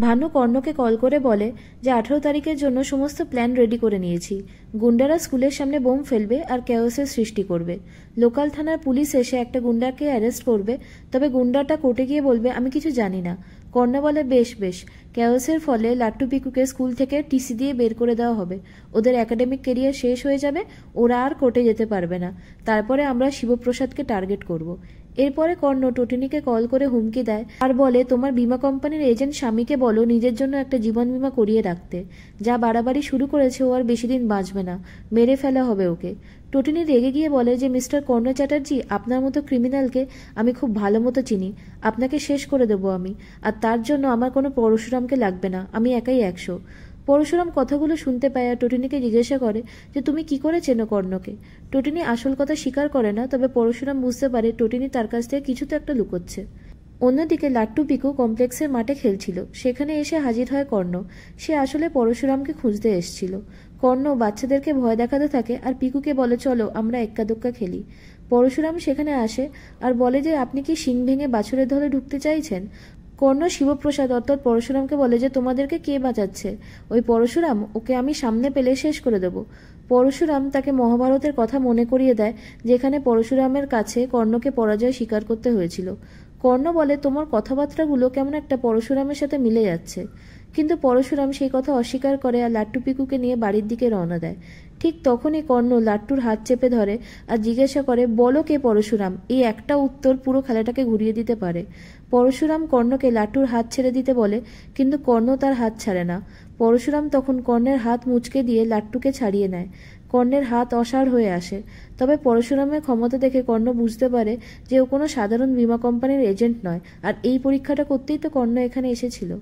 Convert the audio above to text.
Bhanu কর্ণকে call করে বলে যে 18 তারিখের জন্য সমস্ত প্ল্যান রেডি করে নিয়েছি। গুন্ডারা স্কুলের সামনে বোম ফেলবে আর ক্যাওসের সৃষ্টি করবে। লোকাল থানার পুলিশ এসে একটা গুন্ডাকে অ্যারেস্ট করবে, তবে গুন্ডাটা কোর্টে গিয়ে বলবে আমি কিছু জানি না। কর্ণ বলে বেশ বেশ। ক্যাওসের ফলে লাট্টু পিকুকে স্কুল থেকে টিসি দিয়ে বের করে দেওয়া হবে। ওদের একাডেমিক কেরিয়ার শেষ হয়ে যাবে, ওরা আর কোর্টে যেতে পারবে না। তারপরে আমরা শিবপ্রসাদকে টার্গেট করব। এরপরে কর্ণ টটিনিকে কল করে হুমকি দেয় আর বলে তোমার বীমা কোম্পানির এজেন্ট স্বামীকে বলো নিজের জন্য একটা জীবন বীমা করিয়ে রাখতে। যা বাড়াবাড়ি শুরু করেছে ও আর বেশি দিন বাঁচবে না, মেরে ফেলা হবে ওকে। টটিনি রেগে গিয়ে বলে যে মিস্টার কর্ণ চ্যাটার্জি, আপনার মতো ক্রিমিনালকে আমি খুব ভালো মতো চিনি। আপনাকে শেষ করে দেবো আমি, আর তার জন্য আমার কোনো পরশুরামকে লাগবে না, আমি একাই 100। পরশুরাম কথাগুলো শুনতে পায় আর টটিনিকে জিজ্ঞাসা করে যে তুমি কি করে চেনো কর্ণকে। টটিনি আসল কথা স্বীকার করে না, তবে পরশুরাম বুঝতে পারে টটিনি তার কাছ থেকে কিছু তো একটা লুকোচ্ছে। অন্যদিকে লাট্টু পিকু কমপ্লেক্সের মাঠে খেলছিল, সেখানে এসে হাজির হয় কর্ণ। সে আসলে পরশুরামকে খুঁজতে এসেছিল। কর্ণ বাচ্চাদেরকে ভয় দেখাতে থাকে আর পিকুকে বলে চলো আমরা এক্কা দোক্কা খেলি। পরশুরাম সেখানে আসে আর বলে যে আপনি কি শিং ভেঙে বাছুরের দলে ঢুকতে চাইছেন। কর্ণ শিবপ্রসাদ অর্থাৎ পরশুরামকে বলে যে তোমাদেরকে কে বাঁচাচ্ছে? ওই পরশুরাম, ওকে আমি সামনে পেলে শেষ করে দেব। পরশুরাম তাকে মহাভারতের কথা মনে করিয়ে দেয়, যেখানে পরশুরামের কাছে কর্ণকে পরাজয় স্বীকার করতে হয়েছিল। কর্ণ বলে তোমার কথাবার্তাগুলো কেমন একটা পরশুরামের সাথে মিলে যাচ্ছে। কিন্তু পরশুরাম সেই কথা অস্বীকার করে আর লাট্টু পিকুকে নিয়ে বাড়ির দিকে রওনা দেয়। ঠিক তখনই কর্ণ লাট্টুর হাত চেপে ধরে আর জিজ্ঞাসা করে বলো কে পরশুরাম? এই একটা উত্তর পুরো খেলাটাকে ঘুরিয়ে দিতে পারে। পরশুরাম কর্ণকে লাট্টুর হাত ছেড়ে দিতে বলে, কিন্তু কর্ণ তার হাত ছাড়ে না। পরশুরাম তখন কর্ণের হাত মুচকে দিয়ে লাট্টুকে ছাড়িয়ে নেয়। কর্ণের হাত অসাড় হয়ে আসে। তবে পরশুরামের ক্ষমতা দেখে কর্ণ বুঝতে পারে যে ও কোনো সাধারণ বীমা কোম্পানির এজেন্ট নয়, আর এই পরীক্ষাটা করতেই তো কর্ণ এখানে এসেছিল।